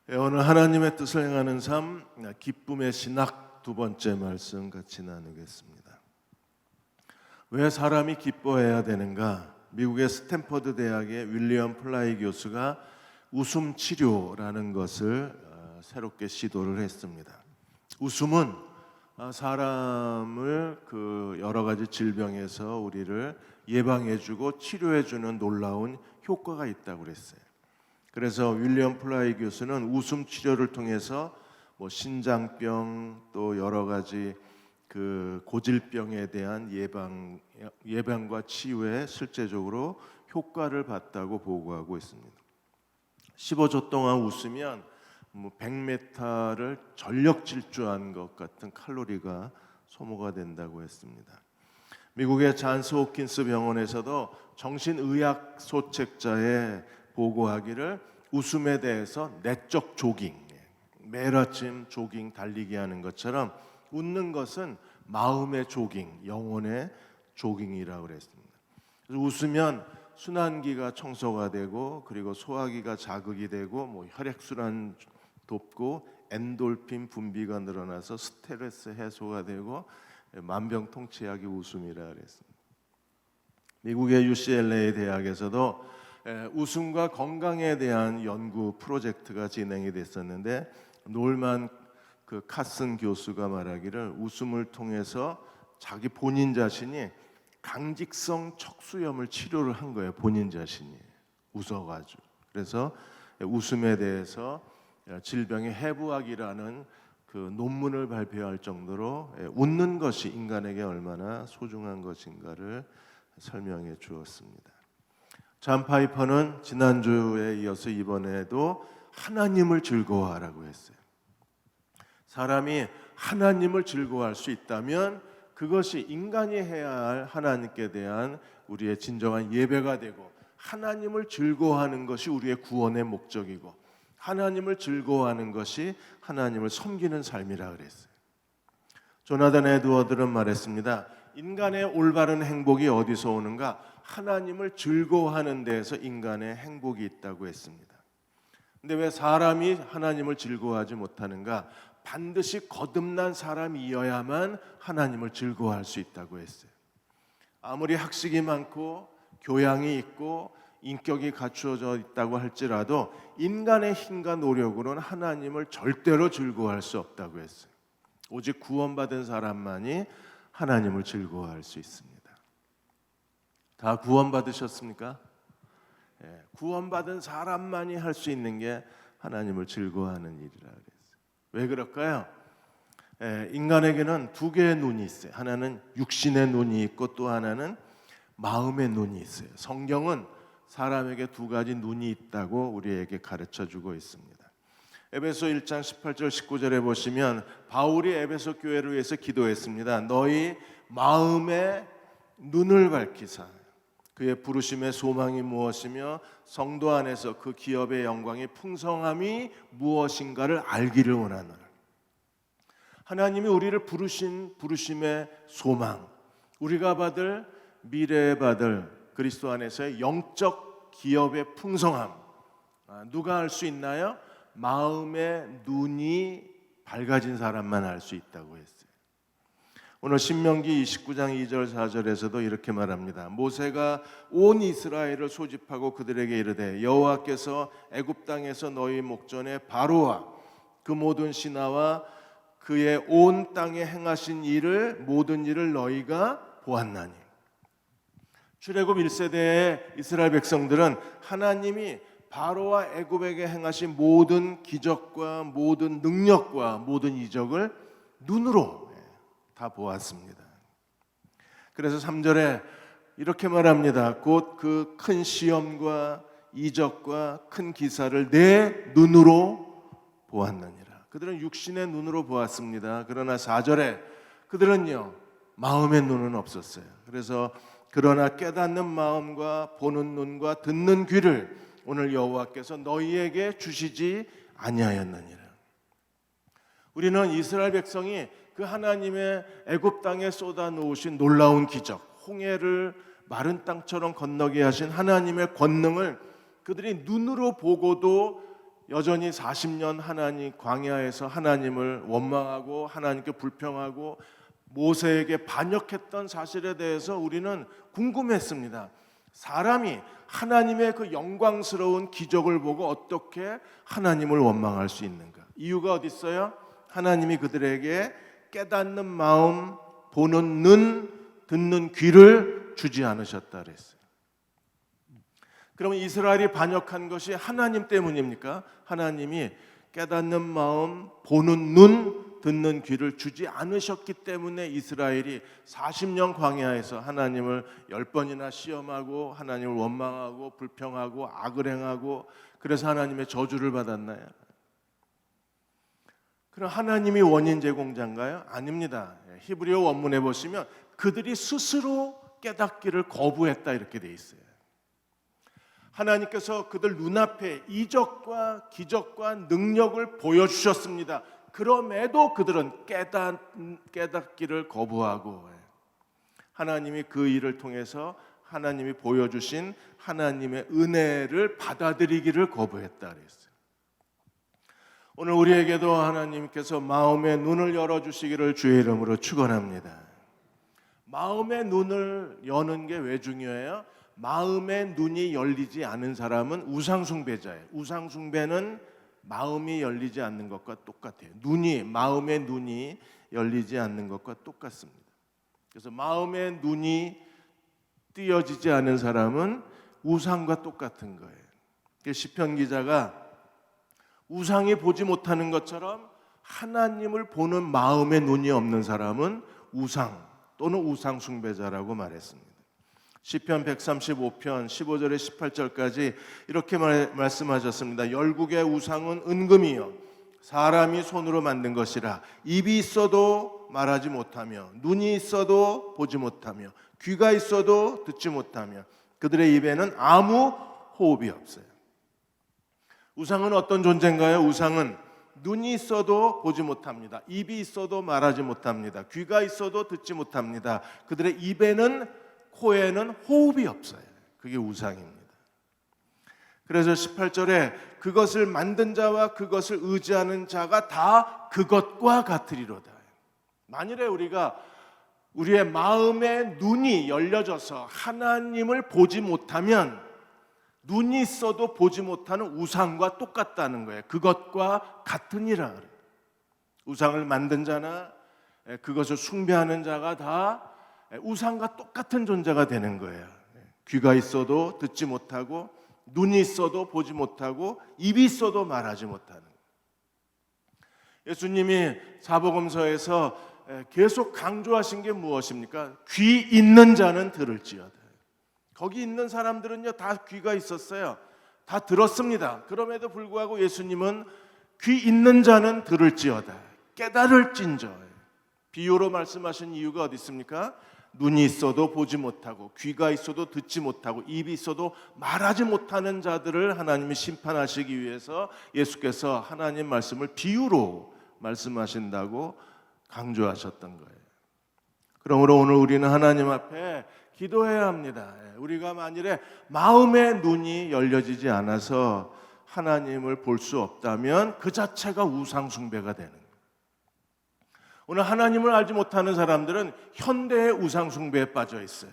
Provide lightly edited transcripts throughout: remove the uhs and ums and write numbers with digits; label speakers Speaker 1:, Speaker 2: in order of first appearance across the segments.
Speaker 1: 오늘 하나님의 뜻을 행하는 삶, 기쁨의 신학 두 번째 말씀 같이 나누겠습니다. 왜 사람이 기뻐해야 되는가? 미국의 스탠퍼드 대학의 윌리엄 플라이 교수가 웃음 치료라는 것을 새롭게 시도를 했습니다. 웃음은 사람을 여러 가지 질병에서 우리를 예방해주고 치료해주는 놀라운 효과가 있다고 그랬어요. 그래서 윌리엄 플라이 교수는 웃음 치료를 통해서 신장병 또 여러 가지 고질병에 대한 예방과 치유에 실제적으로 효과를 봤다고 보고하고 있습니다. 15초 동안 웃으면 100m를 전력 질주한 것 같은 칼로리가 소모가 된다고 했습니다. 미국의 잔스 호킨스 병원에서도 정신의학 소책자에 보고하기를 웃음에 대해서 내적 조깅, 매일 아침 조깅 달리기 하는 것처럼 웃는 것은 마음의 조깅, 영혼의 조깅이라고 그랬습니다. 그래서 웃으면 순환기가 청소가 되고 그리고 소화기가 자극이 되고 혈액순환 돕고 엔돌핀 분비가 늘어나서 스트레스 해소가 되고 만병통치약이 웃음이라 그랬습니다. 미국의 UCLA 대학에서도 웃음과 건강에 대한 연구 프로젝트가 진행이 됐었는데 놀만 카슨 교수가 말하기를 웃음을 통해서 자기 본인 자신이 강직성 척수염을 치료를 한 거예요. 본인 자신이 웃어가지고. 그래서 웃음에 대해서 질병의 해부학이라는 논문을 발표할 정도로 웃는 것이 인간에게 얼마나 소중한 것인가를 설명해 주었습니다. 잔 파이퍼는 지난주에 이어서 이번에도 하나님을 즐거워하라고 했어요. 사람이 하나님을 즐거워할 수 있다면 그것이 인간이 해야 할 하나님께 대한 우리의 진정한 예배가 되고 하나님을 즐거워하는 것이 우리의 구원의 목적이고 하나님을 즐거워하는 것이 하나님을 섬기는 삶이라 그랬어요. 조나단 에드워드는 말했습니다. 인간의 올바른 행복이 어디서 오는가? 하나님을 즐거워하는 데에서 인간의 행복이 있다고 했습니다. 근데 왜 사람이 하나님을 즐거워하지 못하는가? 반드시 거듭난 사람이어야만 하나님을 즐거워할 수 있다고 했어요. 아무리 학식이 많고 교양이 있고 인격이 갖추어져 있다고 할지라도 인간의 힘과 노력으로는 하나님을 절대로 즐거워할 수 없다고 했어요. 오직 구원받은 사람만이 하나님을 즐거워할 수 있습니다. 다 구원받으셨습니까? 구원받은 사람만이 할 수 있는 게 하나님을 즐거워하는 일이라 그랬어요. 왜 그럴까요? 인간에게는 두 개의 눈이 있어요. 하나는 육신의 눈이 있고 또 하나는 마음의 눈이 있어요. 성경은 사람에게 두 가지 눈이 있다고 우리에게 가르쳐주고 있습니다. 에베소 1장 18절 19절에 보시면 바울이 에베소 교회를 위해서 기도했습니다. 너희 마음의 눈을 밝히사 그의 부르심의 소망이 무엇이며 성도 안에서 그 기업의 영광의 풍성함이 무엇인가를 알기를 원하노라. 하나님이 우리를 부르신 부르심의 소망, 우리가 받을 미래에 받을 그리스도 안에서의 영적 기업의 풍성함, 누가 알 수 있나요? 마음의 눈이 밝아진 사람만 알 수 있다고 했어요. 오늘 신명기 29장 2절 4절에서도 이렇게 말합니다. 모세가 온 이스라엘을 소집하고 그들에게 이르되 여호와께서 애굽 땅에서 너희 목전에 바로와 그 모든 신하와 그의 온 땅에 행하신 모든 일을 너희가 보았나니. 출애굽 1세대의 이스라엘 백성들은 하나님이 바로와 애굽에게 행하신 모든 기적과 모든 능력과 모든 이적을 눈으로 다 보았습니다. 그래서 3절에 이렇게 말합니다. 곧 그 큰 시험과 이적과 큰 기사를 내 눈으로 보았느니라. 그들은 육신의 눈으로 보았습니다. 그러나 4절에 그들은요 마음의 눈은 없었어요. 그래서 그러나 깨닫는 마음과 보는 눈과 듣는 귀를 오늘 여호와께서 너희에게 주시지 아니하였느니라. 우리는 이스라엘 백성이 그 하나님의 애굽 땅에 쏟아 놓으신 놀라운 기적, 홍해를 마른 땅처럼 건너게 하신 하나님의 권능을 그들이 눈으로 보고도 여전히 40년 하나님 광야에서 하나님을 원망하고 하나님께 불평하고 모세에게 반역했던 사실에 대해서 우리는 궁금했습니다. 사람이 하나님의 그 영광스러운 기적을 보고 어떻게 하나님을 원망할 수 있는가? 이유가 어디 있어요? 하나님이 그들에게 깨닫는 마음, 보는 눈, 듣는 귀를 주지 않으셨다 그랬어요. 그러면 이스라엘이 반역한 것이 하나님 때문입니까? 하나님이 깨닫는 마음, 보는 눈, 듣는 귀를 주지 않으셨기 때문에 이스라엘이 40년 광야에서 하나님을 10번이나 시험하고 하나님을 원망하고 불평하고 악을 행하고 그래서 하나님의 저주를 받았나요? 그럼 하나님이 원인 제공자인가요? 아닙니다. 히브리어 원문에 보시면 그들이 스스로 깨닫기를 거부했다 이렇게 돼 있어요. 하나님께서 그들 눈앞에 이적과 기적과 능력을 보여주셨습니다. 그럼에도 그들은 깨닫기를 거부하고 하나님이 그 일을 통해서 하나님이 보여주신 하나님의 은혜를 받아들이기를 거부했다 그랬어요. 오늘 우리에게도 하나님께서 마음의 눈을 열어주시기를 주의 이름으로 축원합니다. 마음의 눈을 여는 게 왜 중요해요? 마음의 눈이 열리지 않은 사람은 우상숭배자예요. 우상숭배는 마음이 열리지 않는 것과 똑같아요. 마음의 눈이 열리지 않는 것과 똑같습니다. 그래서 마음의 눈이 띄어지지 않은 사람은 우상과 똑같은 거예요. 시편 기자가 우상이 보지 못하는 것처럼 하나님을 보는 마음의 눈이 없는 사람은 우상 또는 우상숭배자라고 말했습니다. 시편 135편 15절에 18절까지 이렇게 말씀하셨습니다. 열국의 우상은 은금이요 사람이 손으로 만든 것이라 입이 있어도 말하지 못하며 눈이 있어도 보지 못하며 귀가 있어도 듣지 못하며 그들의 입에는 아무 호흡이 없어요. 우상은 어떤 존재인가요? 우상은 눈이 있어도 보지 못합니다. 입이 있어도 말하지 못합니다. 귀가 있어도 듣지 못합니다. 그들의 입에는 코에는 호흡이 없어요. 그게 우상입니다. 그래서 18절에 그것을 만든 자와 그것을 의지하는 자가 다 그것과 같으리로다. 만일에 우리의 마음의 눈이 열려져서 하나님을 보지 못하면 눈이 있어도 보지 못하는 우상과 똑같다는 거예요. 그것과 같으니라 그래요. 우상을 만든 자나 그것을 숭배하는 자가 다 우상과 똑같은 존재가 되는 거예요. 귀가 있어도 듣지 못하고 눈이 있어도 보지 못하고 입이 있어도 말하지 못하는 거예요. 예수님이 사복음서에서 계속 강조하신 게 무엇입니까? 귀 있는 자는 들을지어다. 거기 있는 사람들은요 다 귀가 있었어요. 다 들었습니다. 그럼에도 불구하고 예수님은 귀 있는 자는 들을지어다 깨달을진저 비유로 말씀하신 이유가 어디 있습니까? 눈이 있어도 보지 못하고 귀가 있어도 듣지 못하고 입이 있어도 말하지 못하는 자들을 하나님이 심판하시기 위해서 예수께서 하나님 말씀을 비유로 말씀하신다고 강조하셨던 거예요. 그러므로 오늘 우리는 하나님 앞에 기도해야 합니다. 우리가 만일에 마음의 눈이 열려지지 않아서 하나님을 볼 수 없다면 그 자체가 우상숭배가 되는 거예요. 오늘 하나님을 알지 못하는 사람들은 현대의 우상숭배에 빠져 있어요.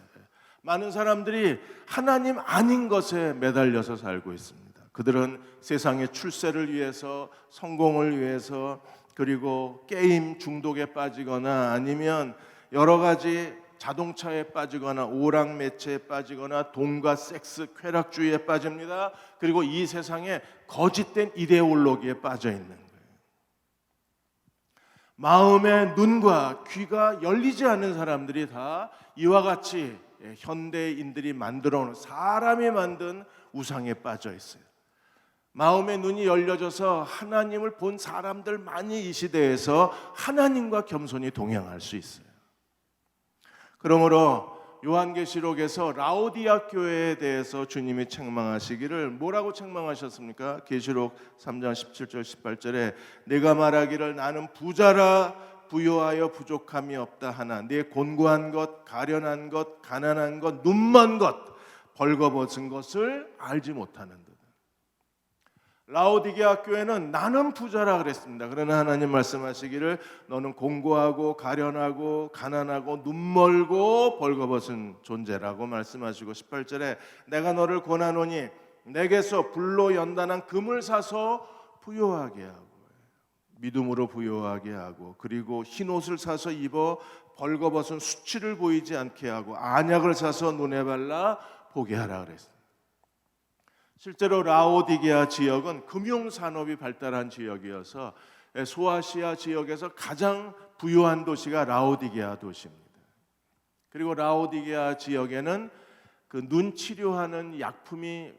Speaker 1: 많은 사람들이 하나님 아닌 것에 매달려서 살고 있습니다. 그들은 세상의 출세를 위해서, 성공을 위해서, 그리고 게임 중독에 빠지거나 아니면 여러 가지 자동차에 빠지거나 오락매체에 빠지거나 돈과 섹스, 쾌락주의에 빠집니다. 그리고 이 세상에 거짓된 이데올로기에 빠져 있는 거예요. 마음의 눈과 귀가 열리지 않는 사람들이 다 이와 같이 현대인들이 만들어 놓은 사람이 만든 우상에 빠져 있어요. 마음의 눈이 열려져서 하나님을 본 사람들만이 이 시대에서 하나님과 겸손히 동행할 수 있어요. 그러므로 요한계시록에서 라오디아 교회에 대해서 주님이 책망하시기를 뭐라고 책망하셨습니까? 계시록 3장 17절 18절에 내가 말하기를 나는 부자라 부요하여 부족함이 없다 하나 내 곤고한 것, 가련한 것, 가난한 것, 눈먼 것, 벌거벗은 것을 알지 못하는도다. 라오디게아 교회는 나는 부자라 그랬습니다. 그러나 하나님 말씀하시기를 너는 공고하고 가련하고 가난하고 눈멀고 벌거벗은 존재라고 말씀하시고 18절에 내가 너를 권하노니 내게서 불로 연단한 금을 사서 부요하게 하고 믿음으로 부요하게 하고 그리고 흰 옷을 사서 입어 벌거벗은 수치를 보이지 않게 하고 안약을 사서 눈에 발라 보게 하라 그랬습니다. 실제로 라오디게아 지역은 금융산업이 발달한 지역이어서 소아시아 지역에서 가장 부유한 도시가 라오디게아 도시입니다. 그리고 라오디게아 지역에는 그 눈 치료하는 약품이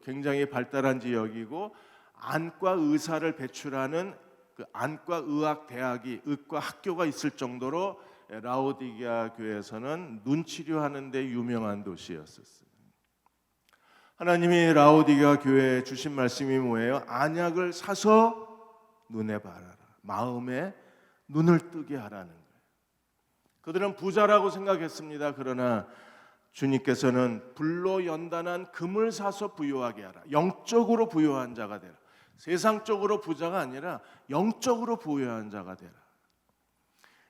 Speaker 1: 굉장히 발달한 지역이고 안과 의사를 배출하는 그 안과 의학 대학이 의과 학교가 있을 정도로 라오디게아 교회에서는 눈 치료하는 데 유명한 도시였었어요. 하나님이 라오디게아 교회에 주신 말씀이 뭐예요? 안약을 사서 눈에 바라라. 마음에 눈을 뜨게 하라는 거예요. 그들은 부자라고 생각했습니다. 그러나 주님께서는 불로 연단한 금을 사서 부요하게 하라. 영적으로 부요한 자가 되라. 세상적으로 부자가 아니라 영적으로 부요한 자가 되라.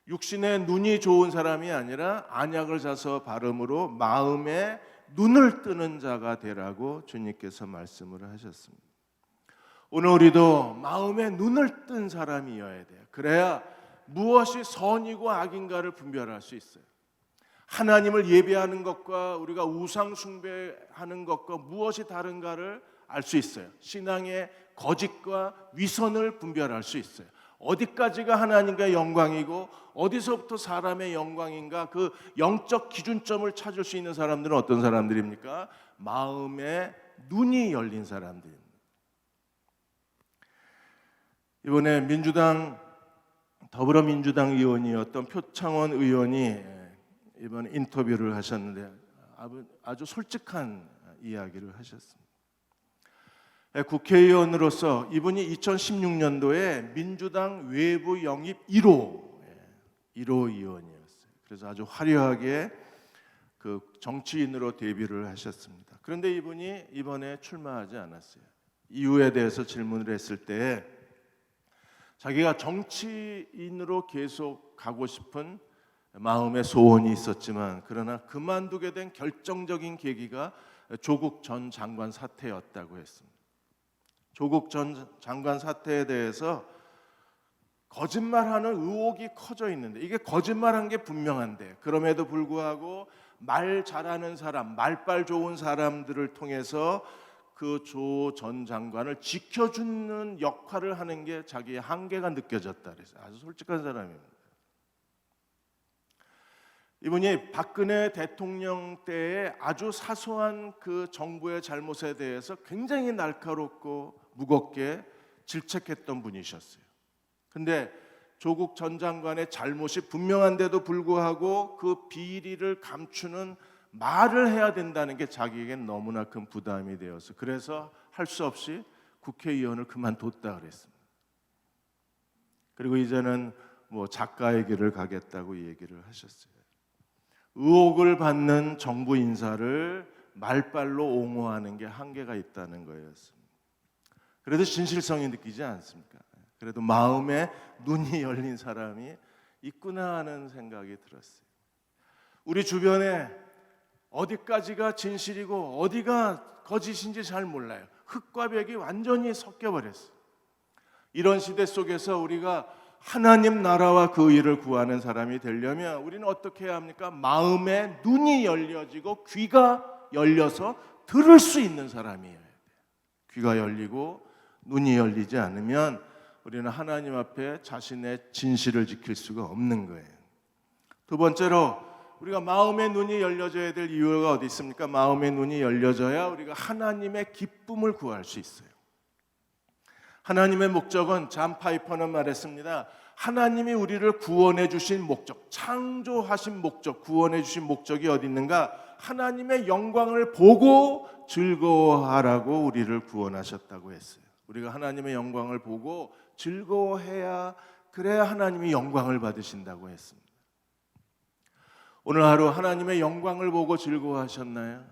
Speaker 1: 육신의 눈이 좋은 사람이 아니라 안약을 사서 바름으로 마음에 눈을 뜨는 자가 되라고 주님께서 말씀을 하셨습니다. 오늘 우리도 마음에 눈을 뜬 사람이어야 돼요. 그래야 무엇이 선이고 악인가를 분별할 수 있어요. 하나님을 예배하는 것과 우리가 우상 숭배하는 것과 무엇이 다른가를 알 수 있어요. 신앙의 거짓과 위선을 분별할 수 있어요. 어디까지가 하나님의 영광이고 어디서부터 사람의 영광인가 그 영적 기준점을 찾을 수 있는 사람들은 어떤 사람들입니까? 마음에 눈이 열린 사람들입니다. 이번에 더불어민주당 의원이었던 표창원 의원이 이번 인터뷰를 하셨는데 아주 솔직한 이야기를 하셨습니다. 국회의원으로서 이분이 2016년도에 민주당 외부 영입 1호 의원이었어요. 그래서 아주 화려하게 그 정치인으로 데뷔를 하셨습니다. 그런데 이분이 이번에 출마하지 않았어요. 이유에 대해서 질문을 했을 때 자기가 정치인으로 계속 가고 싶은 마음의 소원이 있었지만 그러나 그만두게 된 결정적인 계기가 조국 전 장관 사태였다고 했습니다. 조국 전 장관 사태에 대해서 거짓말하는 의혹이 커져 있는데 이게 거짓말한 게 분명한데 그럼에도 불구하고 말 잘하는 사람, 말빨 좋은 사람들을 통해서 그 조 전 장관을 지켜주는 역할을 하는 게 자기의 한계가 느껴졌다 그랬어요. 아주 솔직한 사람입니다. 이분이 박근혜 대통령 때의 아주 사소한 그 정부의 잘못에 대해서 굉장히 날카롭고 무겁게 질책했던 분이셨어요. 근데 조국 전 장관의 잘못이 분명한데도 불구하고 그 비리를 감추는 말을 해야 된다는 게 자기에겐 너무나 큰 부담이 되어서 그래서 할 수 없이 국회의원을 그만뒀다 그랬습니다. 그리고 이제는 뭐 작가의 길을 가겠다고 얘기를 하셨어요. 의혹을 받는 정부 인사를 말빨로 옹호하는 게 한계가 있다는 거였습니다. 그래도 진실성이 느끼지 않습니까? 그래도 마음에 눈이 열린 사람이 있구나 하는 생각이 들었어요. 우리 주변에 어디까지가 진실이고 어디가 거짓인지 잘 몰라요. 흙과 벽이 완전히 섞여버렸어요. 이런 시대 속에서 우리가 하나님 나라와 그 일을 구하는 사람이 되려면 우리는 어떻게 해야 합니까? 마음에 눈이 열려지고 귀가 열려서 들을 수 있는 사람이어야 돼요. 귀가 열리고 눈이 열리지 않으면 우리는 하나님 앞에 자신의 진실을 지킬 수가 없는 거예요. 두 번째로 우리가 마음의 눈이 열려져야 될 이유가 어디 있습니까? 마음의 눈이 열려져야 우리가 하나님의 기쁨을 구할 수 있어요. 하나님의 목적은 잔 파이퍼는 말했습니다. 하나님이 우리를 구원해 주신 목적, 창조하신 목적, 구원해 주신 목적이 어디 있는가? 하나님의 영광을 보고 즐거워하라고 우리를 구원하셨다고 했어요. 우리가 하나님의 영광을 보고 즐거워해야 그래야 하나님이 영광을 받으신다고 했습니다. 오늘 하루 하나님의 영광을 보고 즐거워하셨나요?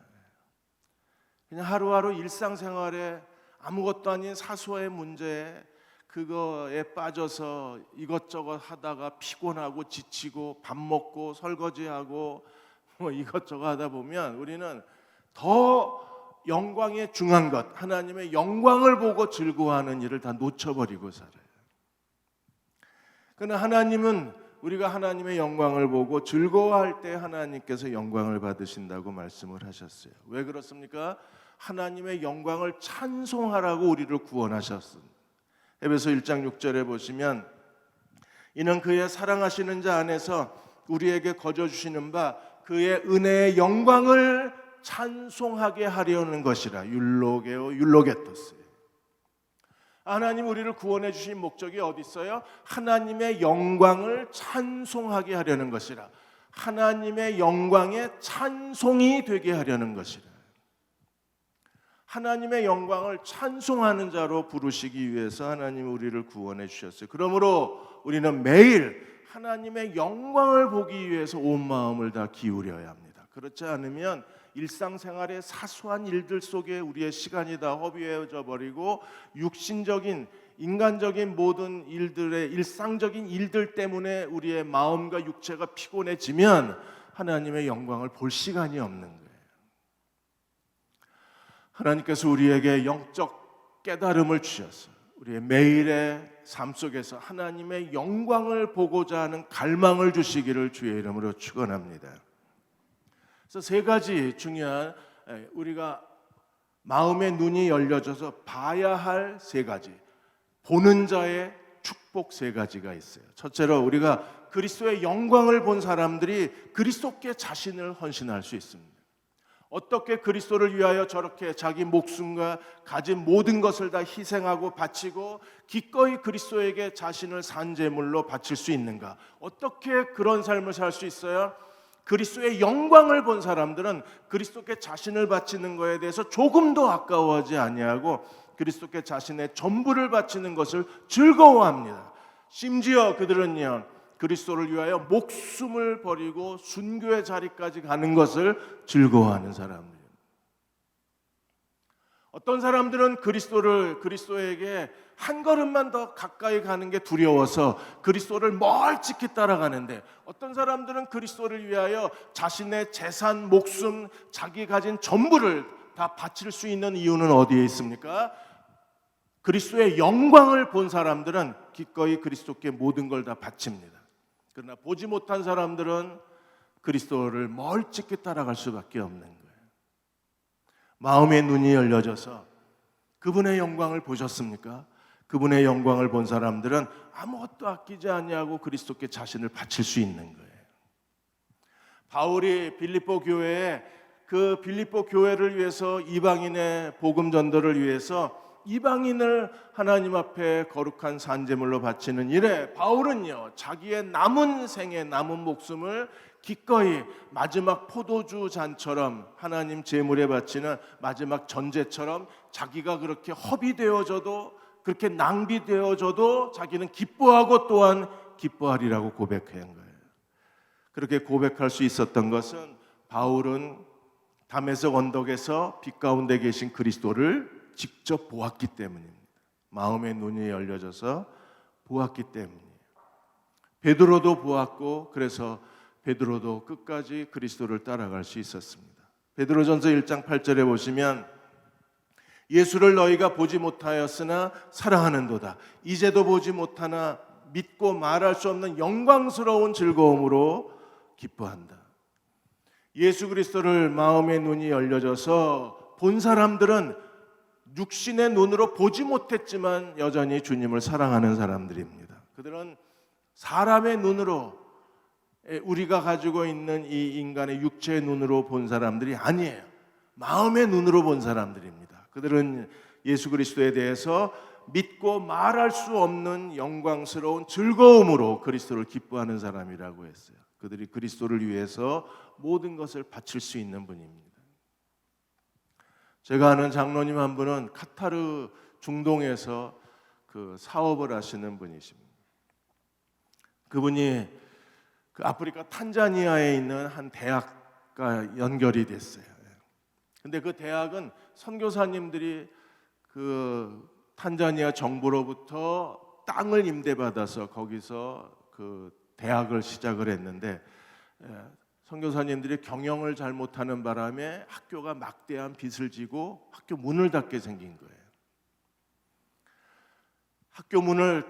Speaker 1: 그냥 하루하루 일상생활에 아무것도 아닌 사소한 문제에 그거에 빠져서 이것저것 하다가 피곤하고 지치고 밥 먹고 설거지하고 뭐 이것저것 하다 보면 우리는 더 영광에 중한 것, 하나님의 영광을 보고 즐거워하는 일을 다 놓쳐버리고 살아요. 그러나 하나님은 우리가 하나님의 영광을 보고 즐거워할 때 하나님께서 영광을 받으신다고 말씀을 하셨어요. 왜 그렇습니까? 하나님의 영광을 찬송하라고 우리를 구원하셨습니다. 에베소 1장 6절에 보시면 이는 그의 사랑하시는 자 안에서 우리에게 거저 주시는 바 그의 은혜의 영광을 찬송하게 하려는 것이라. 율로게오 율로게토스. 하나님 우리를 구원해 주신 목적이 어디 있어요? 하나님의 영광을 찬송하게 하려는 것이라. 하나님의 영광의 찬송이 되게 하려는 것이라. 하나님의 영광을 찬송하는 자로 부르시기 위해서 하나님 우리를 구원해 주셨어요. 그러므로 우리는 매일 하나님의 영광을 보기 위해서 온 마음을 다 기울여야 합니다. 그렇지 않으면 일상생활의 사소한 일들 속에 우리의 시간이 다 허비해져 버리고 육신적인 인간적인 모든 일들의 일상적인 일들 때문에 우리의 마음과 육체가 피곤해지면 하나님의 영광을 볼 시간이 없는 거예요. 하나님께서 우리에게 영적 깨달음을 주셨어요. 우리의 매일의 삶 속에서 하나님의 영광을 보고자 하는 갈망을 주시기를 주의 이름으로 축원합니다. 그래서 세 가지 중요한 우리가 마음의 눈이 열려져서 봐야 할 세 가지, 보는 자의 축복 세 가지가 있어요. 첫째로 우리가 그리스도의 영광을 본 사람들이 그리스도께 자신을 헌신할 수 있습니다. 어떻게 그리스도를 위하여 저렇게 자기 목숨과 가진 모든 것을 다 희생하고 바치고 기꺼이 그리스도에게 자신을 산제물로 바칠 수 있는가? 어떻게 그런 삶을 살 수 있어요? 그리스도의 영광을 본 사람들은 그리스도께 자신을 바치는 것에 대해서 조금도 아까워하지 아니하고 그리스도께 자신의 전부를 바치는 것을 즐거워합니다. 심지어 그들은요, 그리스도를 위하여 목숨을 버리고 순교의 자리까지 가는 것을 즐거워하는 사람들이에요. 어떤 사람들은 그리스도에게 한 걸음만 더 가까이 가는 게 두려워서 그리스도를 멀찍이 따라가는데, 어떤 사람들은 그리스도를 위하여 자신의 재산, 목숨, 자기 가진 전부를 다 바칠 수 있는 이유는 어디에 있습니까? 그리스도의 영광을 본 사람들은 기꺼이 그리스도께 모든 걸 다 바칩니다. 그러나 보지 못한 사람들은 그리스도를 멀찍이 따라갈 수밖에 없는 거예요. 마음의 눈이 열려져서 그분의 영광을 보셨습니까? 그분의 영광을 본 사람들은 아무것도 아끼지 아니하고 그리스도께 자신을 바칠 수 있는 거예요. 바울이 빌립보 교회에 그 빌립보 교회를 위해서 이방인의 복음 전도를 위해서 이방인을 하나님 앞에 거룩한 산제물로 바치는 일에 바울은요, 자기의 남은 생애 남은 목숨을 기꺼이 마지막 포도주 잔처럼 하나님 제물에 바치는 마지막 전제처럼 자기가 그렇게 허비되어져도 그렇게 낭비되어져도 자기는 기뻐하고 또한 기뻐하리라고 고백한 거예요. 그렇게 고백할 수 있었던 것은 바울은 다메섹 언덕에서 빛 가운데 계신 그리스도를 직접 보았기 때문입니다. 마음의 눈이 열려져서 보았기 때문이에요. 베드로도 보았고, 그래서 베드로도 끝까지 그리스도를 따라갈 수 있었습니다. 베드로전서 1장 8절에 보시면 예수를 너희가 보지 못하였으나 사랑하는도다. 이제도 보지 못하나 믿고 말할 수 없는 영광스러운 즐거움으로 기뻐한다. 예수 그리스도를 마음의 눈이 열려져서 본 사람들은 육신의 눈으로 보지 못했지만 여전히 주님을 사랑하는 사람들입니다. 그들은 사람의 눈으로, 우리가 가지고 있는 이 인간의 육체의 눈으로 본 사람들이 아니에요. 마음의 눈으로 본 사람들입니다. 그들은 예수 그리스도에 대해서 믿고 말할 수 없는 영광스러운 즐거움으로 그리스도를 기뻐하는 사람이라고 했어요. 그들이 그리스도를 위해서 모든 것을 바칠 수 있는 분입니다. 제가 아는 장로님 한 분은 카타르 중동에서 그 사업을 하시는 분이십니다. 그분이 그 아프리카 탄자니아에 있는 한 대학과 연결이 됐어요. 근데 그 대학은 선교사님들이 그 탄자니아 정부로부터 땅을 임대받아서 거기서 그 대학을 시작을 했는데 선교사님들이 경영을 잘못하는 바람에 학교가 막대한 빚을 지고 학교 문을 닫게 생긴 거예요. 학교 문을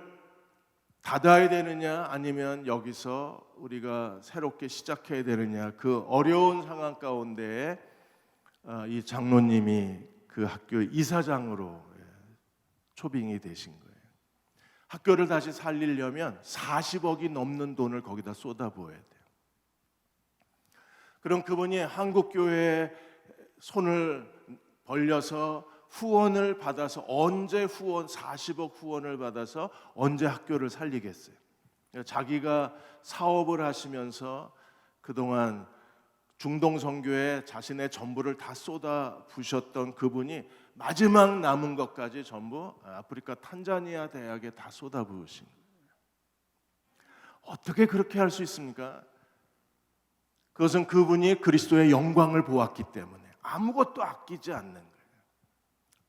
Speaker 1: 닫아야 되느냐 아니면 여기서 우리가 새롭게 시작해야 되느냐, 그 어려운 상황 가운데 이 장로님이 그 학교 이사장으로 초빙이 되신 거예요. 학교를 다시 살리려면 40억이 넘는 돈을 거기다 쏟아부어야 돼요. 그럼 그분이 한국교회에 손을 벌려서 후원을 받아서 언제 40억 후원을 받아서 언제 학교를 살리겠어요? 자기가 사업을 하시면서 그동안 중동선교에 자신의 전부를 다 쏟아 부으셨던 그분이 마지막 남은 것까지 전부 아프리카 탄자니아 대학에 다 쏟아 부으신 거예요. 어떻게 그렇게 할 수 있습니까? 그것은 그분이 그리스도의 영광을 보았기 때문에 아무것도 아끼지 않는 거예요.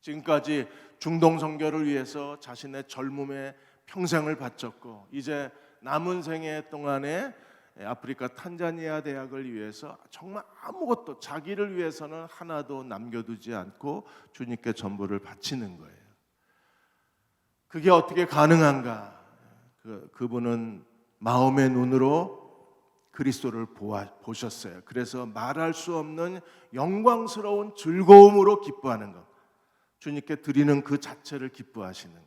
Speaker 1: 지금까지 중동 선교를 위해서 자신의 젊음의 평생을 바쳤고 이제 남은 생애 동안에 아프리카 탄자니아 대학을 위해서 정말 아무것도 자기를 위해서는 하나도 남겨두지 않고 주님께 전부를 바치는 거예요. 그게 어떻게 가능한가? 그분은 마음의 눈으로 그리스도를 보셨어요. 그래서 말할 수 없는 영광스러운 즐거움으로 기뻐하는 것, 주님께 드리는 그 자체를 기뻐하시는 거예요.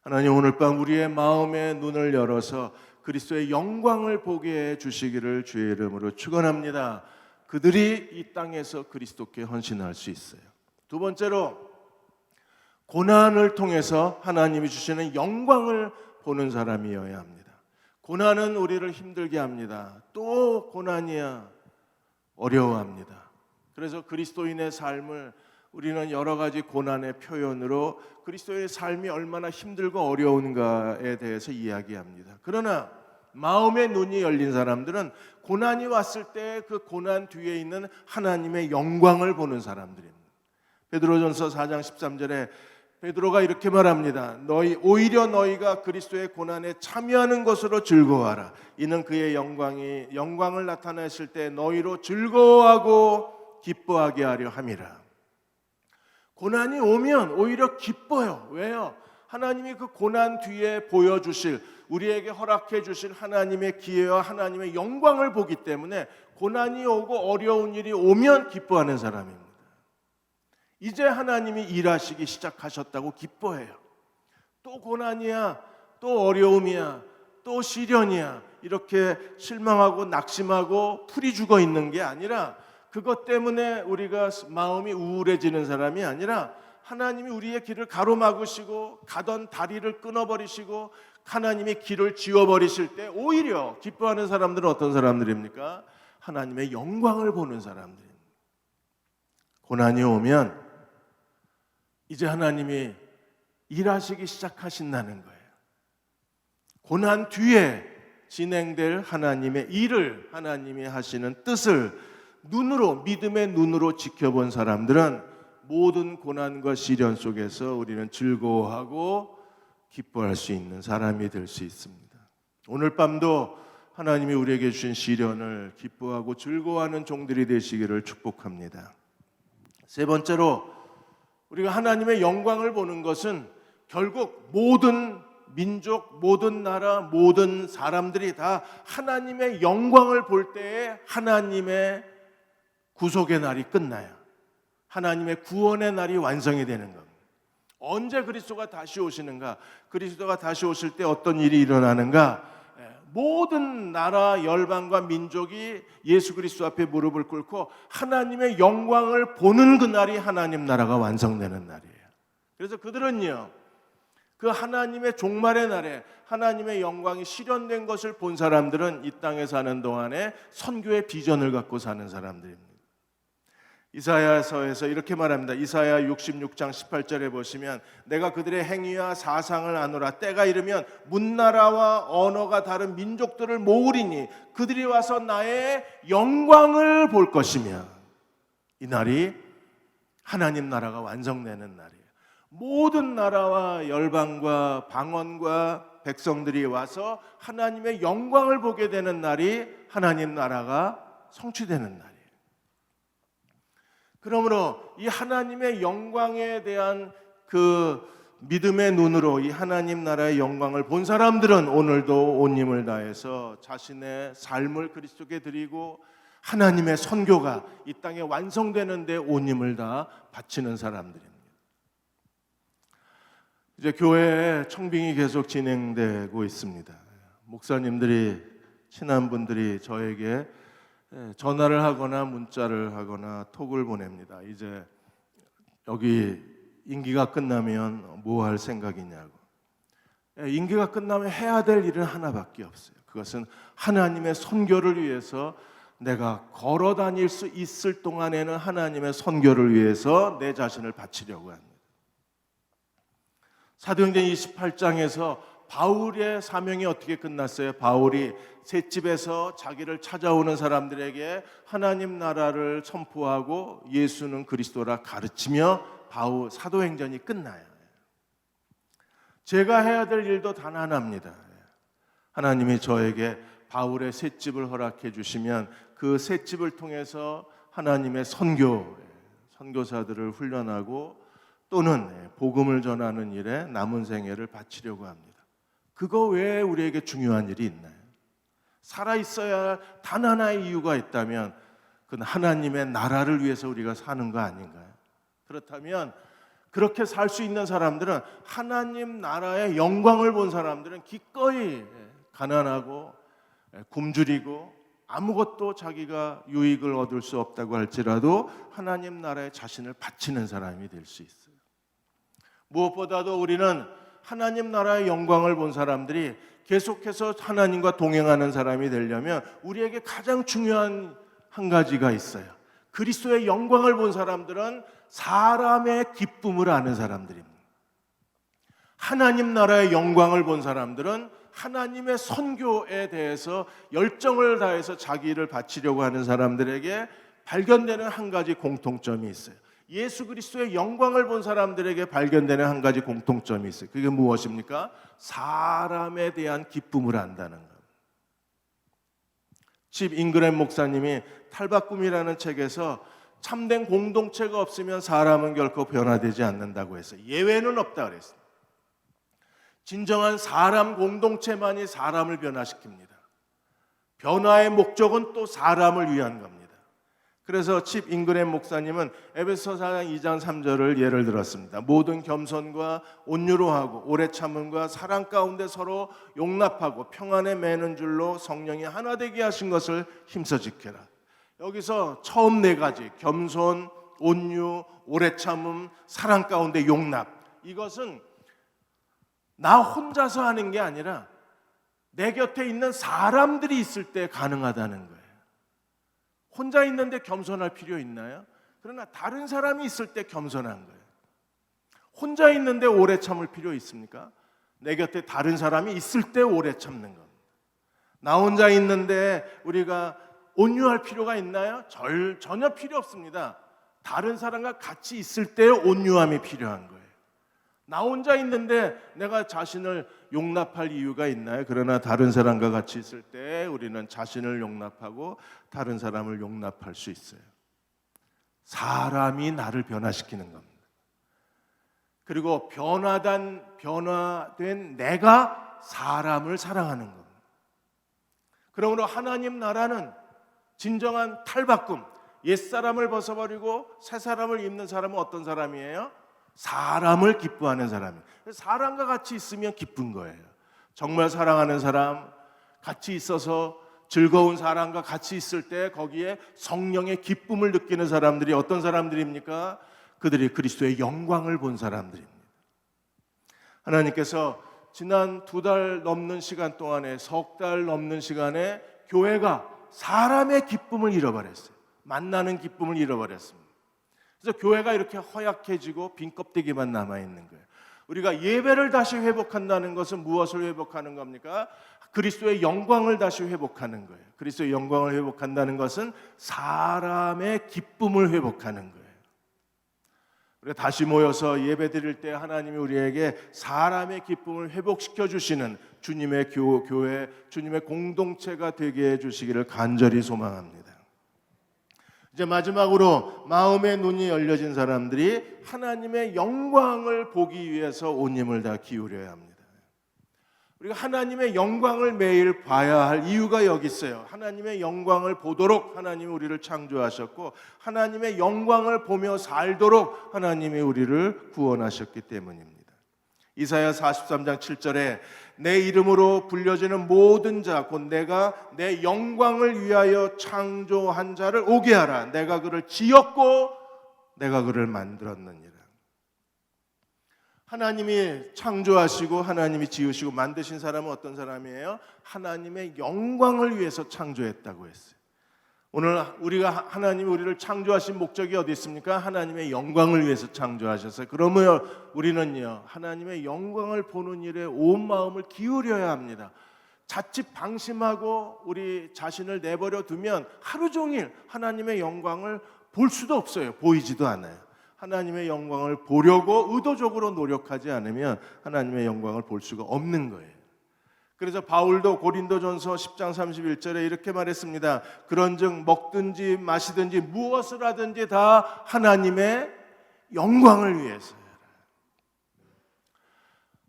Speaker 1: 하나님, 오늘 밤 우리의 마음의 눈을 열어서 그리스도의 영광을 보게 해 주시기를 주의 이름으로 축원합니다. 그들이 이 땅에서 그리스도께 헌신할 수 있어요. 두 번째로, 고난을 통해서 하나님이 주시는 영광을 보는 사람이어야 합니다. 고난은 우리를 힘들게 합니다. 또 고난이야 어려워합니다. 그래서 그리스도인의 삶을 우리는 여러 가지 고난의 표현으로 그리스도의 삶이 얼마나 힘들고 어려운가에 대해서 이야기합니다. 그러나 마음의 눈이 열린 사람들은 고난이 왔을 때 그 고난 뒤에 있는 하나님의 영광을 보는 사람들입니다. 베드로전서 4장 13절에 베드로가 이렇게 말합니다. 오히려 너희가 그리스도의 고난에 참여하는 것으로 즐거워하라. 이는 그의 영광을 나타내실 때 너희로 즐거워하고 기뻐하게 하려 함이라. 고난이 오면 오히려 기뻐요. 왜요? 하나님이 그 고난 뒤에 보여주실, 우리에게 허락해 주실 하나님의 기회와 하나님의 영광을 보기 때문에 고난이 오고 어려운 일이 오면 기뻐하는 사람입니다. 이제 하나님이 일하시기 시작하셨다고 기뻐해요. 또 고난이야, 또 어려움이야, 또 시련이야, 이렇게 실망하고 낙심하고 풀이 죽어 있는 게 아니라, 그것 때문에 우리가 마음이 우울해지는 사람이 아니라 하나님이 우리의 길을 가로막으시고 가던 다리를 끊어버리시고 하나님의 길을 지워버리실 때 오히려 기뻐하는 사람들은 어떤 사람들입니까? 하나님의 영광을 보는 사람들입니다. 고난이 오면 이제 하나님이 일하시기 시작하신다는 거예요. 고난 뒤에 진행될 하나님의 일을, 하나님이 하시는 뜻을 눈으로, 믿음의 눈으로 지켜본 사람들은 모든 고난과 시련 속에서 우리는 즐거워하고 기뻐할 수 있는 사람이 될 수 있습니다. 오늘 밤도 하나님이 우리에게 주신 시련을 기뻐하고 즐거워하는 종들이 되시기를 축복합니다. 세 번째로, 우리가 하나님의 영광을 보는 것은 결국 모든 민족, 모든 나라, 모든 사람들이 다 하나님의 영광을 볼 때에 하나님의 구속의 날이 끝나요. 하나님의 구원의 날이 완성이 되는 겁니다. 언제 그리스도가 다시 오시는가? 그리스도가 다시 오실 때 어떤 일이 일어나는가? 모든 나라, 열방과 민족이 예수 그리스도 앞에 무릎을 꿇고 하나님의 영광을 보는 그날이 하나님 나라가 완성되는 날이에요. 그래서 그들은요, 그 하나님의 종말의 날에 하나님의 영광이 실현된 것을 본 사람들은 이 땅에 사는 동안에 선교의 비전을 갖고 사는 사람들입니다. 이사야서에서 이렇게 말합니다. 이사야 66장 18절에 보시면, 내가 그들의 행위와 사상을 아노라. 때가 이르면 문나라와 언어가 다른 민족들을 모으리니 그들이 와서 나의 영광을 볼 것이며, 이 날이 하나님 나라가 완성되는 날이에요. 모든 나라와 열방과 방언과 백성들이 와서 하나님의 영광을 보게 되는 날이 하나님 나라가 성취되는 날이에요. 그러므로 이 하나님의 영광에 대한 그 믿음의 눈으로 이 하나님 나라의 영광을 본 사람들은 오늘도 온 힘을 다해서 자신의 삶을 그리스도께 드리고 하나님의 선교가 이 땅에 완성되는 데 온 힘을 다 바치는 사람들입니다. 이제 교회에 청빙이 계속 진행되고 있습니다. 목사님들이, 친한 분들이 저에게 전화를 하거나 문자를 하거나 톡을 보냅니다. 이제 여기 임기가 끝나면 뭐 할 생각이냐고. 임기가 끝나면 해야 될 일은 하나밖에 없어요. 그것은 하나님의 선교를 위해서 내가 걸어 다닐 수 있을 동안에는 하나님의 선교를 위해서 내 자신을 바치려고 합니다. 사도행전 28장에서 바울의 사명이 어떻게 끝났어요? 바울이 셋집에서 자기를 찾아오는 사람들에게 하나님 나라를 선포하고 예수는 그리스도라 가르치며 바울 사도행전이 끝나요. 제가 해야 될 일도 단 하나입니다. 하나님이 저에게 바울의 셋집을 허락해 주시면 그 셋집을 통해서 하나님의 선교사들을 훈련하고 또는 복음을 전하는 일에 남은 생애를 바치려고 합니다. 그거 외에 우리에게 중요한 일이 있나요? 살아있어야 단 하나의 이유가 있다면 그건 하나님의 나라를 위해서 우리가 사는 거 아닌가요? 그렇다면 그렇게 살 수 있는 사람들은, 하나님 나라의 영광을 본 사람들은 기꺼이 가난하고 굶주리고 아무것도 자기가 유익을 얻을 수 없다고 할지라도 하나님 나라에 자신을 바치는 사람이 될 수 있어요. 무엇보다도 우리는 하나님 나라의 영광을 본 사람들이 계속해서 하나님과 동행하는 사람이 되려면 우리에게 가장 중요한 한 가지가 있어요. 그리스도의 영광을 본 사람들은 사람의 기쁨을 아는 사람들입니다. 하나님 나라의 영광을 본 사람들은 하나님의 선교에 대해서 열정을 다해서 자기를 바치려고 하는 사람들에게 발견되는 한 가지 공통점이 있어요. 예수 그리스도의 영광을 본 사람들에게 발견되는 한 가지 공통점이 있어요. 그게 무엇입니까? 사람에 대한 기쁨을 안다는 것. 칩 잉그램 목사님이 탈바꿈이라는 책에서 참된 공동체가 없으면 사람은 결코 변화되지 않는다고 해서 예외는 없다 그랬어요. 진정한 사람 공동체만이 사람을 변화시킵니다. 변화의 목적은 또 사람을 위한 겁니다. 그래서 칩 잉그램 목사님은 에베소서 4장 2장 3절을 예를 들었습니다. 모든 겸손과 온유로 하고 오래 참음과 사랑 가운데 서로 용납하고 평안에 매는 줄로 성령이 하나 되게 하신 것을 힘써 지켜라. 여기서 처음 네 가지, 겸손, 온유, 오래 참음, 사랑 가운데 용납, 이것은 나 혼자서 하는 게 아니라 내 곁에 있는 사람들이 있을 때 가능하다는 거예요. 혼자 있는데 겸손할 필요 있나요? 그러나 다른 사람이 있을 때 겸손한 거예요. 혼자 있는데 오래 참을 필요 있습니까? 내 곁에 다른 사람이 있을 때 오래 참는 겁니다. 나 혼자 있는데 우리가 온유할 필요가 있나요? 전혀 필요 없습니다. 다른 사람과 같이 있을 때 온유함이 필요한 거예요. 나 혼자 있는데 내가 자신을 용납할 이유가 있나요? 그러나 다른 사람과 같이 있을 때 우리는 자신을 용납하고 다른 사람을 용납할 수 있어요. 사람이 나를 변화시키는 겁니다. 그리고 변화된 내가 사람을 사랑하는 겁니다. 그러므로 하나님 나라는 진정한 탈바꿈, 옛사람을 벗어버리고 새 사람을 입는 사람은 어떤 사람이에요? 사람을 기뻐하는 사람이에요. 사람과 같이 있으면 기쁜 거예요. 정말 사랑하는 사람, 같이 있어서 즐거운 사람과 같이 있을 때 거기에 성령의 기쁨을 느끼는 사람들이 어떤 사람들입니까? 그들이 그리스도의 영광을 본 사람들입니다. 하나님께서 지난 2달 넘는 시간 동안에, 3달 넘는 시간에 교회가 사람의 기쁨을 잃어버렸어요. 만나는 기쁨을 잃어버렸습니다. 그래서 교회가 이렇게 허약해지고 빈 껍데기만 남아있는 거예요. 우리가 예배를 다시 회복한다는 것은 무엇을 회복하는 겁니까? 그리스도의 영광을 다시 회복하는 거예요. 그리스도의 영광을 회복한다는 것은 사람의 기쁨을 회복하는 거예요. 우리가 다시 모여서 예배드릴 때 하나님이 우리에게 사람의 기쁨을 회복시켜 주시는 주님의 교회, 주님의 공동체가 되게 해주시기를 간절히 소망합니다. 이제 마지막으로 마음의 눈이 열려진 사람들이 하나님의 영광을 보기 위해서 온 힘을 다 기울여야 합니다. 우리가 하나님의 영광을 매일 봐야 할 이유가 여기 있어요. 하나님의 영광을 보도록 하나님이 우리를 창조하셨고, 하나님의 영광을 보며 살도록 하나님이 우리를 구원하셨기 때문입니다. 이사야 43장 7절에 내 이름으로 불려지는 모든 자 곧 내가 내 영광을 위하여 창조한 자를 오게 하라. 내가 그를 지었고 내가 그를 만들었느니라. 하나님이 창조하시고 하나님이 지으시고 만드신 사람은 어떤 사람이에요? 하나님의 영광을 위해서 창조했다고 했어요. 오늘 하나님이 우리를 창조하신 목적이 어디 있습니까? 하나님의 영광을 위해서 창조하셨어요. 그러면 우리는요, 하나님의 영광을 보는 일에 온 마음을 기울여야 합니다. 자칫 방심하고 우리 자신을 내버려 두면 하루 종일 하나님의 영광을 볼 수도 없어요. 보이지도 않아요. 하나님의 영광을 보려고 의도적으로 노력하지 않으면 하나님의 영광을 볼 수가 없는 거예요. 그래서 바울도 고린도전서 10장 31절에 이렇게 말했습니다. 그런즉 먹든지 마시든지 무엇을 하든지 다 하나님의 영광을 위해서요.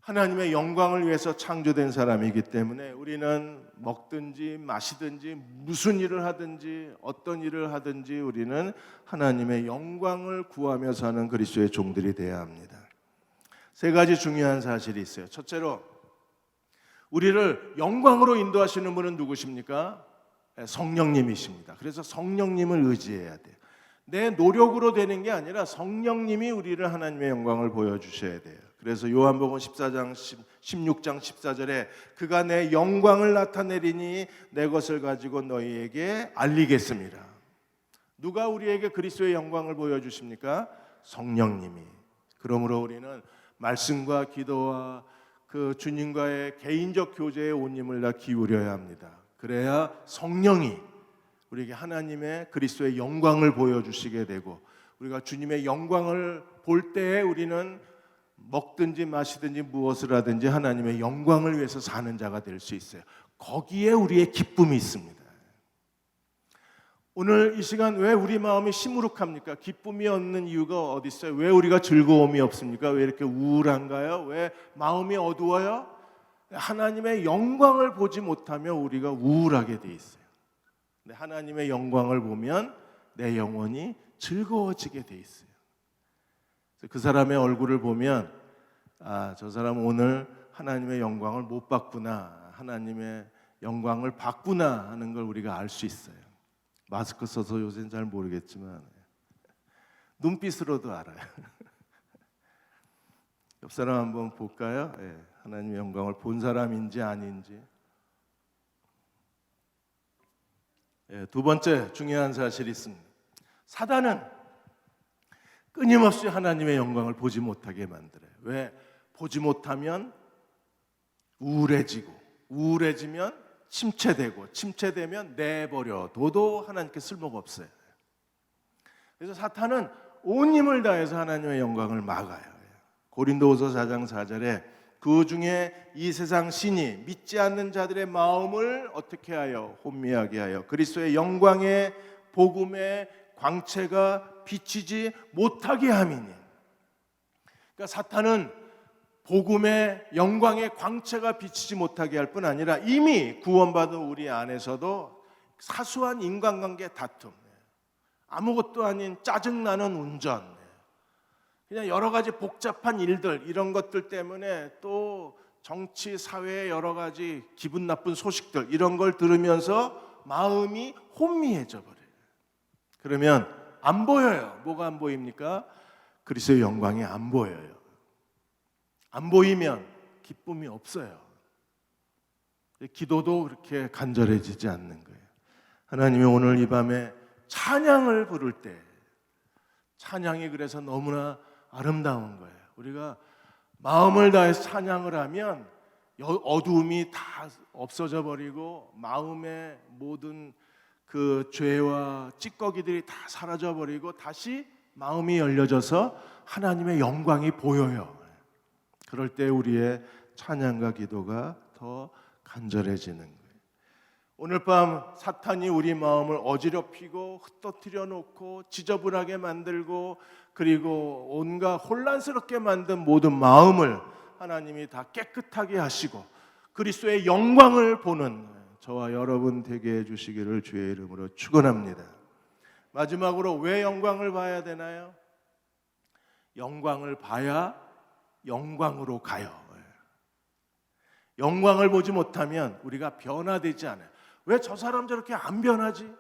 Speaker 1: 하나님의 영광을 위해서 창조된 사람이기 때문에 우리는 먹든지 마시든지 무슨 일을 하든지 어떤 일을 하든지 우리는 하나님의 영광을 구하며 사는 그리스도의 종들이 되어야 합니다. 세 가지 중요한 사실이 있어요. 첫째로 우리를 영광으로 인도하시는 분은 누구십니까? 성령님이십니다. 그래서 성령님을 의지해야 돼요. 내 노력으로 되는 게 아니라 성령님이 우리를 하나님의 영광을 보여주셔야 돼요. 그래서 요한복음 16장 14절에 그가 내 영광을 나타내리니 내 것을 가지고 너희에게 알리겠습니다. 누가 우리에게 그리스도의 영광을 보여주십니까? 성령님이. 그러므로 우리는 말씀과 기도와 그 주님과의 개인적 교제에 온 힘을 다 기울여야 합니다. 그래야 성령이 우리에게 하나님의 그리스도의 영광을 보여주시게 되고, 우리가 주님의 영광을 볼 때에 우리는 먹든지 마시든지 무엇을 하든지 하나님의 영광을 위해서 사는 자가 될 수 있어요. 거기에 우리의 기쁨이 있습니다. 오늘 이 시간 왜 우리 마음이 시무룩합니까? 기쁨이 없는 이유가 어디 있어요? 왜 우리가 즐거움이 없습니까? 왜 이렇게 우울한가요? 왜 마음이 어두워요? 하나님의 영광을 보지 못하면 우리가 우울하게 돼 있어요. 근데 하나님의 영광을 보면 내 영혼이 즐거워지게 돼 있어요. 그 사람의 얼굴을 보면 저 사람은 오늘 하나님의 영광을 못 봤구나, 하나님의 영광을 봤구나 하는 걸 우리가 알 수 있어요. 마스크 써서 요새는 잘 모르겠지만 눈빛으로도 알아요. 옆 사람 한번 볼까요? 하나님의 영광을 본 사람인지 아닌지. 두 번째 중요한 사실이 있습니다. 사단은 끊임없이 하나님의 영광을 보지 못하게 만들어요. 왜? 보지 못하면 우울해지고, 우울해지면 침체되고, 침체되면 내버려둬도 하나님께 쓸모가 없어요. 그래서 사탄은 온 힘을 다해서 하나님의 영광을 막아요. 고린도후서 4장 4절에 그 중에 이 세상 신이 믿지 않는 자들의 마음을 어떻게 하여 혼미하게 하여 그리스도의 영광의 복음의 광채가 비치지 못하게 함이니. 그러니까 사탄은 복음의 영광의 광채가 비치지 못하게 할 뿐 아니라 이미 구원받은 우리 안에서도 사소한 인간관계 다툼, 아무것도 아닌 짜증나는 운전, 그냥 여러 가지 복잡한 일들, 이런 것들 때문에 또 정치, 사회의 여러 가지 기분 나쁜 소식들, 이런 걸 들으면서 마음이 혼미해져 버려요. 그러면 안 보여요. 뭐가 안 보입니까? 그리스도의 영광이 안 보여요. 안 보이면 기쁨이 없어요. 기도도 그렇게 간절해지지 않는 거예요. 하나님이 오늘 이 밤에 찬양을 부를 때, 찬양이 그래서 너무나 아름다운 거예요. 우리가 마음을 다해서 찬양을 하면 어두움이 다 없어져 버리고 마음의 모든 그 죄와 찌꺼기들이 다 사라져 버리고 다시 마음이 열려져서 하나님의 영광이 보여요. 그럴 때 우리의 찬양과 기도가 더 간절해지는 거예요. 오늘 밤 사탄이 우리 마음을 어지럽히고 흩어뜨려 놓고 지저분하게 만들고 그리고 온갖 혼란스럽게 만든 모든 마음을 하나님이 다 깨끗하게 하시고 그리스도의 영광을 보는 저와 여러분 되게 해주시기를 주의 이름으로 축원합니다. 마지막으로 왜 영광을 봐야 되나요? 영광을 봐야 영광으로 가요. 영광을 보지 못하면 우리가 변화되지 않아요. 왜 저 사람 저렇게 안 변하지?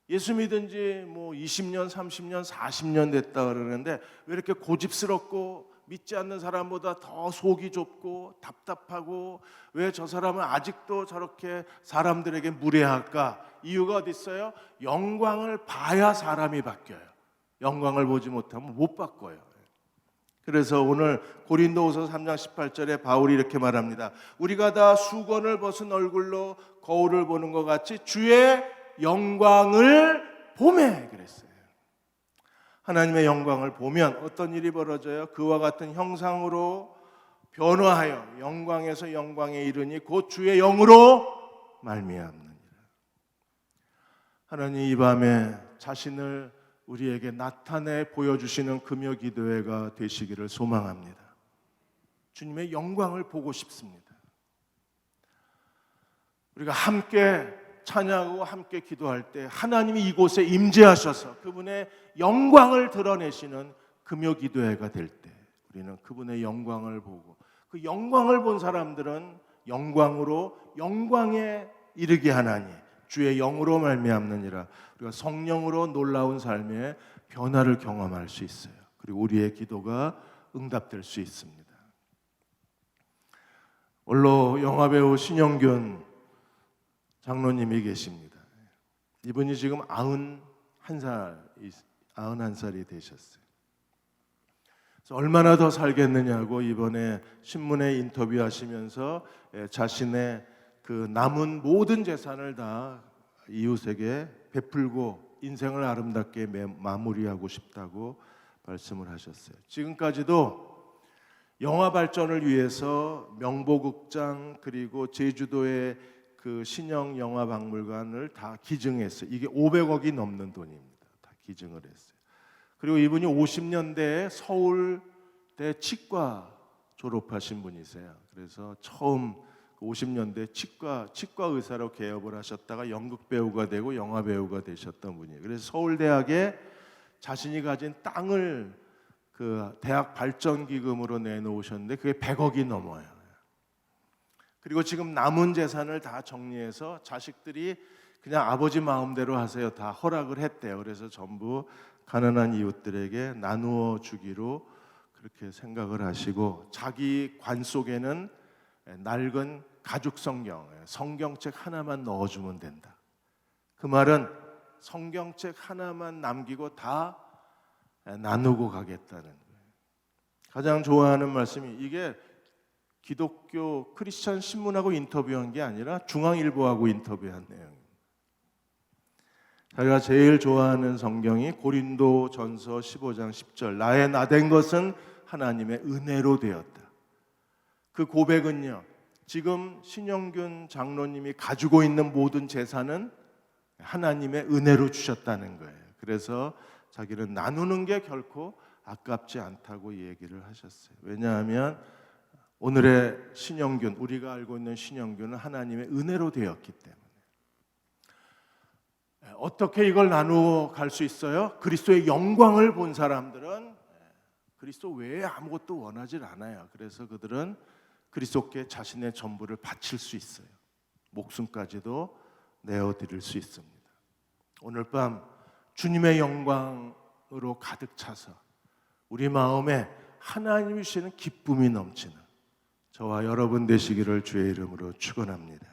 Speaker 1: 예수 믿은 지 뭐 20년, 30년, 40년 됐다 그러는데 왜 이렇게 고집스럽고 믿지 않는 사람보다 더 속이 좁고 답답하고 왜 저 사람은 아직도 저렇게 사람들에게 무례할까? 이유가 어디 있어요? 영광을 봐야 사람이 바뀌어요. 영광을 보지 못하면 못 바꿔요. 그래서 오늘 고린도후서 3장 18절에 바울이 이렇게 말합니다. 우리가 다 수건을 벗은 얼굴로 거울을 보는 것 같이 주의 영광을 보매 그랬어요. 하나님의 영광을 보면 어떤 일이 벌어져요? 그와 같은 형상으로 변화하여 영광에서 영광에 이르니 곧 주의 영으로 말미암느니라. 하나님 이 밤에 자신을 우리에게 나타내 보여주시는 금요 기도회가 되시기를 소망합니다. 주님의 영광을 보고 싶습니다. 우리가 함께 찬양하고 함께 기도할 때 하나님이 이곳에 임재하셔서 그분의 영광을 드러내시는 금요 기도회가 될 때 우리는 그분의 영광을 보고 그 영광을 본 사람들은 영광으로 영광에 이르게 하나니 주의 영으로 말미암느니라. 우리가 성령으로 놀라운 삶의 변화를 경험할 수 있어요. 그리고 우리의 기도가 응답될 수 있습니다. 원로 영화배우 신영균 장로님이 계십니다. 이분이 지금 91살이 되셨어요. 그래서 얼마나 더 살겠느냐고 이번에 신문에 인터뷰하시면서 자신의 그 남은 모든 재산을 다 이웃에게 베풀고 인생을 아름답게 마무리하고 싶다고 말씀을 하셨어요. 지금까지도 영화 발전을 위해서 명보극장 그리고 제주도의 그 신형 영화 박물관을 다 기증했어요. 이게 500억이 넘는 돈입니다. 다 기증을 했어요. 그리고 이분이 50년대에 서울대 치과 졸업하신 분이세요. 그래서 처음 50년대 치과 의사로 개업을 하셨다가 연극 배우가 되고 영화 배우가 되셨던 분이에요. 그래서 서울대학에 자신이 가진 땅을 그 대학 발전 기금으로 내놓으셨는데 그게 100억이 넘어요. 그리고 지금 남은 재산을 다 정리해서 자식들이 그냥 아버지 마음대로 하세요. 다 허락을 했대요. 그래서 전부 가난한 이웃들에게 나누어 주기로 그렇게 생각을 하시고 자기 관 속에는 낡은 가죽 성경책 하나만 넣어주면 된다. 그 말은 성경책 하나만 남기고 다 나누고 가겠다는 거예요. 가장 좋아하는 말씀이 이게 기독교 크리스천 신문하고 인터뷰한 게 아니라 중앙일보하고 인터뷰한 내용입니다. 자기가 제일 좋아하는 성경이 고린도전서 15장 10절 나의 나된 것은 하나님의 은혜로 되었다. 그 고백은요. 지금 신영균 장로님이 가지고 있는 모든 재산은 하나님의 은혜로 주셨다는 거예요. 그래서 자기는 나누는 게 결코 아깝지 않다고 얘기를 하셨어요. 왜냐하면 오늘의 신영균, 우리가 알고 있는 신영균은 하나님의 은혜로 되었기 때문에. 어떻게 이걸 나누어 갈 수 있어요? 그리스도의 영광을 본 사람들은 그리스도 외에 아무것도 원하지 않아요. 그래서 그들은 그리스도께 자신의 전부를 바칠 수 있어요. 목숨까지도 내어드릴 수 있습니다. 오늘 밤 주님의 영광으로 가득 차서 우리 마음에 하나님이 주시는 기쁨이 넘치는 저와 여러분 되시기를 주의 이름으로 축원합니다.